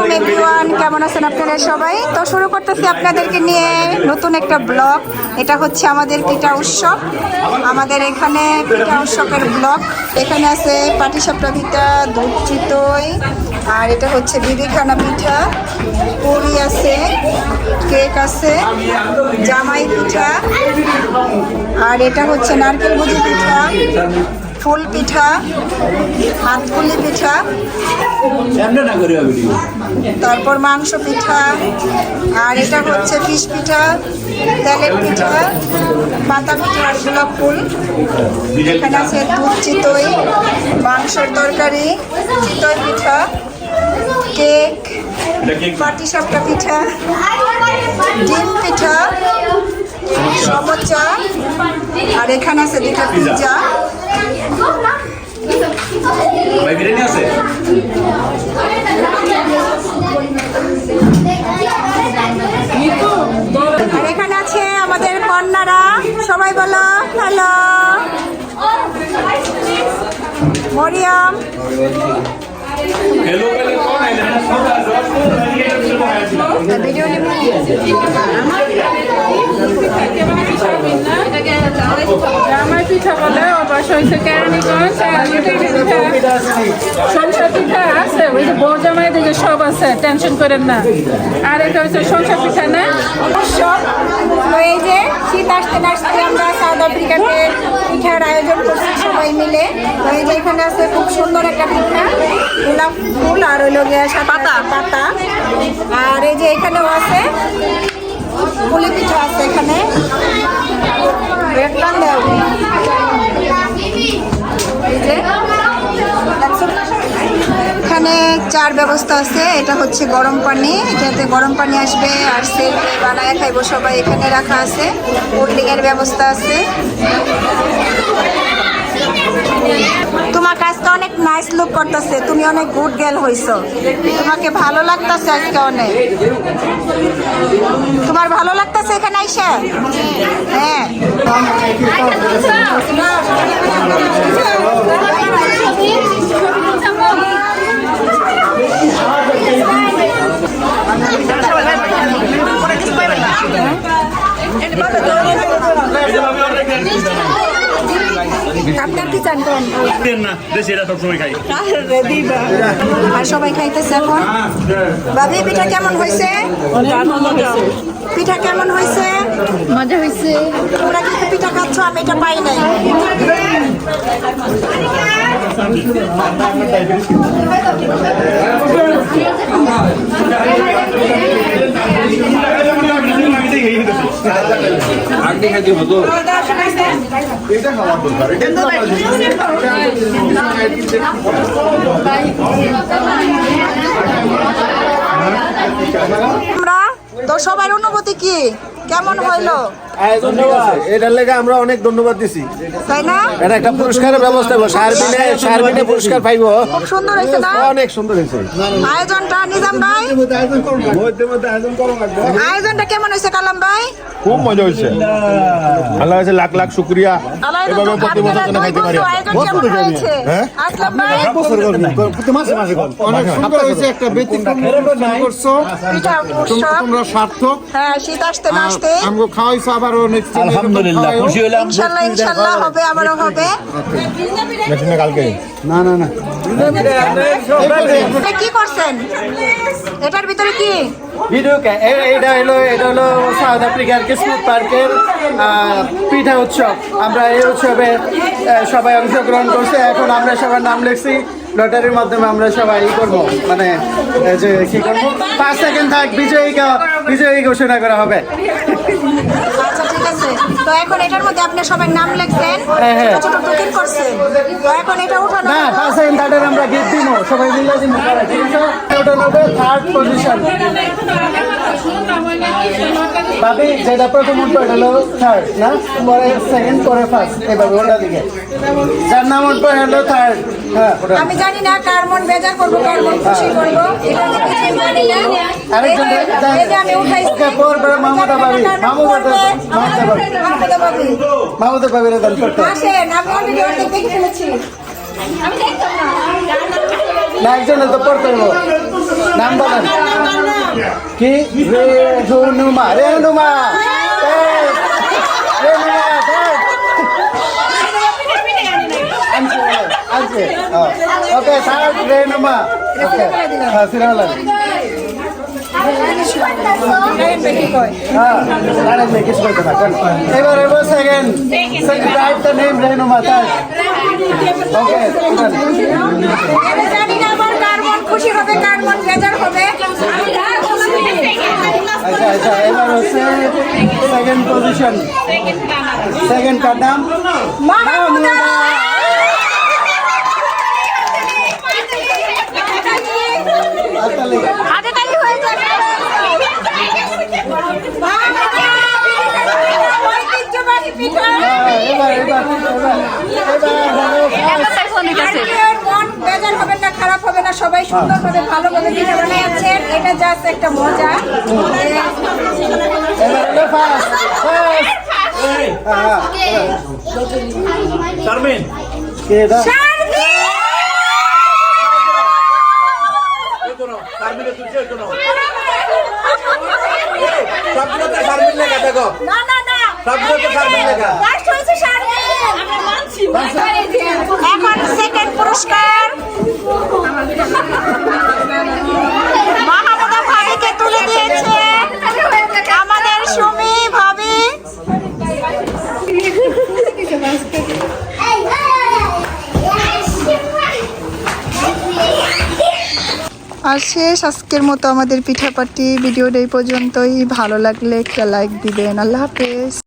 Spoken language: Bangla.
আলাইকুম এভরিওয়ান, কেমন আছেন আপনারা সবাই? তো শুরু করতেছি আপনাদেরকে নিয়ে নতুন একটা ব্লগ। এটা হচ্ছে আমাদের পিঠা উৎসব, আমাদের এখানে পিঠা উৎসবের ব্লগ। এখানে আছে পাটিসাপটা পিঠা, দুধ চিতই, আর এটা হচ্ছে বিবিখানা পিঠা, পুরি আছে, কেক আছে, জামাই পিঠা, আর এটা হচ্ছে নারকেল ভুজি পিঠা, ফুল পিঠা, হাতপুলি পিঠা, তারপর মাংস পিঠা, আর এটা হচ্ছে ফিশ পিঠা, তেলের পিঠা, পাতা পিঠা আর গোলাপ ফুল। এখানে আছে দুধ চিতই, মাংসের তরকারি, চিতই পিঠা, কেক, পাটিসাপটা পিঠা, ডিম পিঠা, সমোচা, আর এখানে আছে দুটা পিৎজা। আর এখানে আছে আমাদের কন্যারা, সবাই বলো হ্যালো। মরিয়ম, ভিডিও নেবে। আমার পিঠা বলে অবশ্য হয়েছে কেরানীগঞ্জ, সংসার পিঠা আছে, ওই যে বউ জামাই দিকে সব আছে, টেনশন করেন না। আর এটা হচ্ছে সংসার পিঠা না সব। তো এই যে শীত আসতে না আসতে আমরা সাউথ আফ্রিকাতে পিঠার আয়োজন করছি সবাই মিলে। তো এই যে এখানে আছে খুব সুন্দর একটা পিঠা, গোলাপ ফুল আর হইল গিয়ে পাতা পাতা, আর এই যে এখানেও আছে পুলি পিঠা আছে। এখানে ব্রেডটান দেও, এই যে এখানে চার ব্যবস্থা আছে। এটা হচ্ছে গরম পানি, এটাতে গরম পানি আসবে, আর সেলফি বানায় খাইবো সবাই। এখানে রাখা আছে কোল্ড ড্রিঙ্কের ব্যবস্থা আছে। তোমার কাজটা অনেক নাইস লুক করতেছে, তুমি অনেক গুড গার্ল হইছো, তোমাকে ভালো লাগতেছে আজকে অনেক। তোমার ভালো লাগতেছে এখানে আইসা? হ্যাঁ, আপনার কি চান করেন না? আর সবাই খাইতেছে এখন। ভাবি পিঠা কেমন হয়েছে? পিঠা কেমন হয়েছে? মজা হয়েছে। তোমরা কিন্তু পিঠা খাচ্ছ, আমি এটা পাই নাই। আমরা তো সবার অনুভূতি কি কেমন হইলো? এটার লেগে আমরা অনেক ধন্যবাদ দিছি, তাই না? এটা একটা পুরস্কারের ব্যবস্থা হইব, সার্বিনে পুরস্কার পাইব। খুব সুন্দর হয়েছে না? অনেক সুন্দর হয়েছে আয়োজনটা। নিজাম ভাই, আয়োজনটা কেমন হয়েছে? কালাম ভাই, খুব মজা হয়েছে। আল্লাহ কাছে লাখ লাখ শুকরিয়া, এভাবে প্রতি বছর যেন খাইতে পারি। আসলাম ভাই, অনেক সুন্দর হয়েছে, একটা ব্যতিক্রম করছো তোমরা, সার্থক। হ্যাঁ, শীত আসতে না আসতে আমগো খাওয়াইছো আবারও নেক্সট টাইম। আলহামদুলিল্লাহ, খুশি হলাম। ইনশাআল্লাহ ইনশাআল্লাহ হবে, আবারও হবে। কালকে না না না এটা কি করছেন? এটার ভিতরে কি? এটা হলো সাউথ আফ্রিকার কিসমত পার্কের পিঠা উৎসব। আমরা এই উৎসবে সবাই অংশগ্রহণ করছে। এখন আমরা সবার নাম লিখছি লটারির মাধ্যমে। আমরা সবাই করবো, মানে যে কি করবো, 5 সেকেন্ড থাক, বিজয়ী ঘোষণা করা হবে। আচ্ছা ঠিক আছে। তো এখন এটার মধ্যে আপনি সবার নাম লিখছেন, ছোট টোকেন করছেন। তো এখন এটা উঠানো না, 5 সেকেন্ড থার্ডের আমরা গিফট দিব, সবাই মিলে দিব, ঠিক আছে? ওটা নেবে থার্ড পজিশন। ভাবি যেটা প্রথম উঠবে এটা হলো থার্ড, না পরে সেকেন্ড, পরে ফার্স্ট, এভাবে ওটা দিকে যার নাম উঠবে হলো থার্ড। হ্যাঁ, আমি জানি না কার মন বেজার করবো, কার মন খুশি করবো, এটা আমি কিছুই জানি না। এই যে আমি উঠাইছি, মাহমুদা ভাবি, মাহমুদা ভাবির দান করতে আসেন, আমি অলরেডি অর্ধেক দেখে ফেলেছি। না, একজনের তো পড়তে হবে। নাম বলেন কি? রেনুমা। রেনুমা রেনুমা আনছে। ওকে থার্ড রেনুমা। ওকে হ্যাঁ সিরাল এবার second write the name Renuma তাই। ওকে জানি না আমার কার মন খুশি হবে কার মন বেজার হবে। আচ্ছা আচ্ছা এবার হচ্ছে সেকেন্ড পজিশন। সেকেন্ড কার নাম মাহমুদা। হাতেতালি হয়ে যাবে। ঐতিহ্যবাহী পিঠা। এবার এবার এবার আজকের মন বেজার হবে না, খারাপ হবে না, সবাই সুন্দরভাবে ভালোভাবে পিঠা বানাচ্ছেন। এটা জাস্ট একটা মজা। এবার ফার্স্ট শারমিন কে এটা? সবগুলোতে শারমিন লেখা দেখো, না না না, সবগুলোতে শারমিন লেখা। ফার্স্ট হয়েছে শারমিন। এখন সেকেন্ড পুরস্কার মাহমুদা ভাবিকে তুলে দিয়েছে আমাদের সুমি ভাবি। আর শেষ আজকের মতো আমাদের পিঠাপাটি ভিডিওটা এই পর্যন্তই। ভালো লাগলে একটা লাইক দিবেন। আল্লাহ হাফেজ।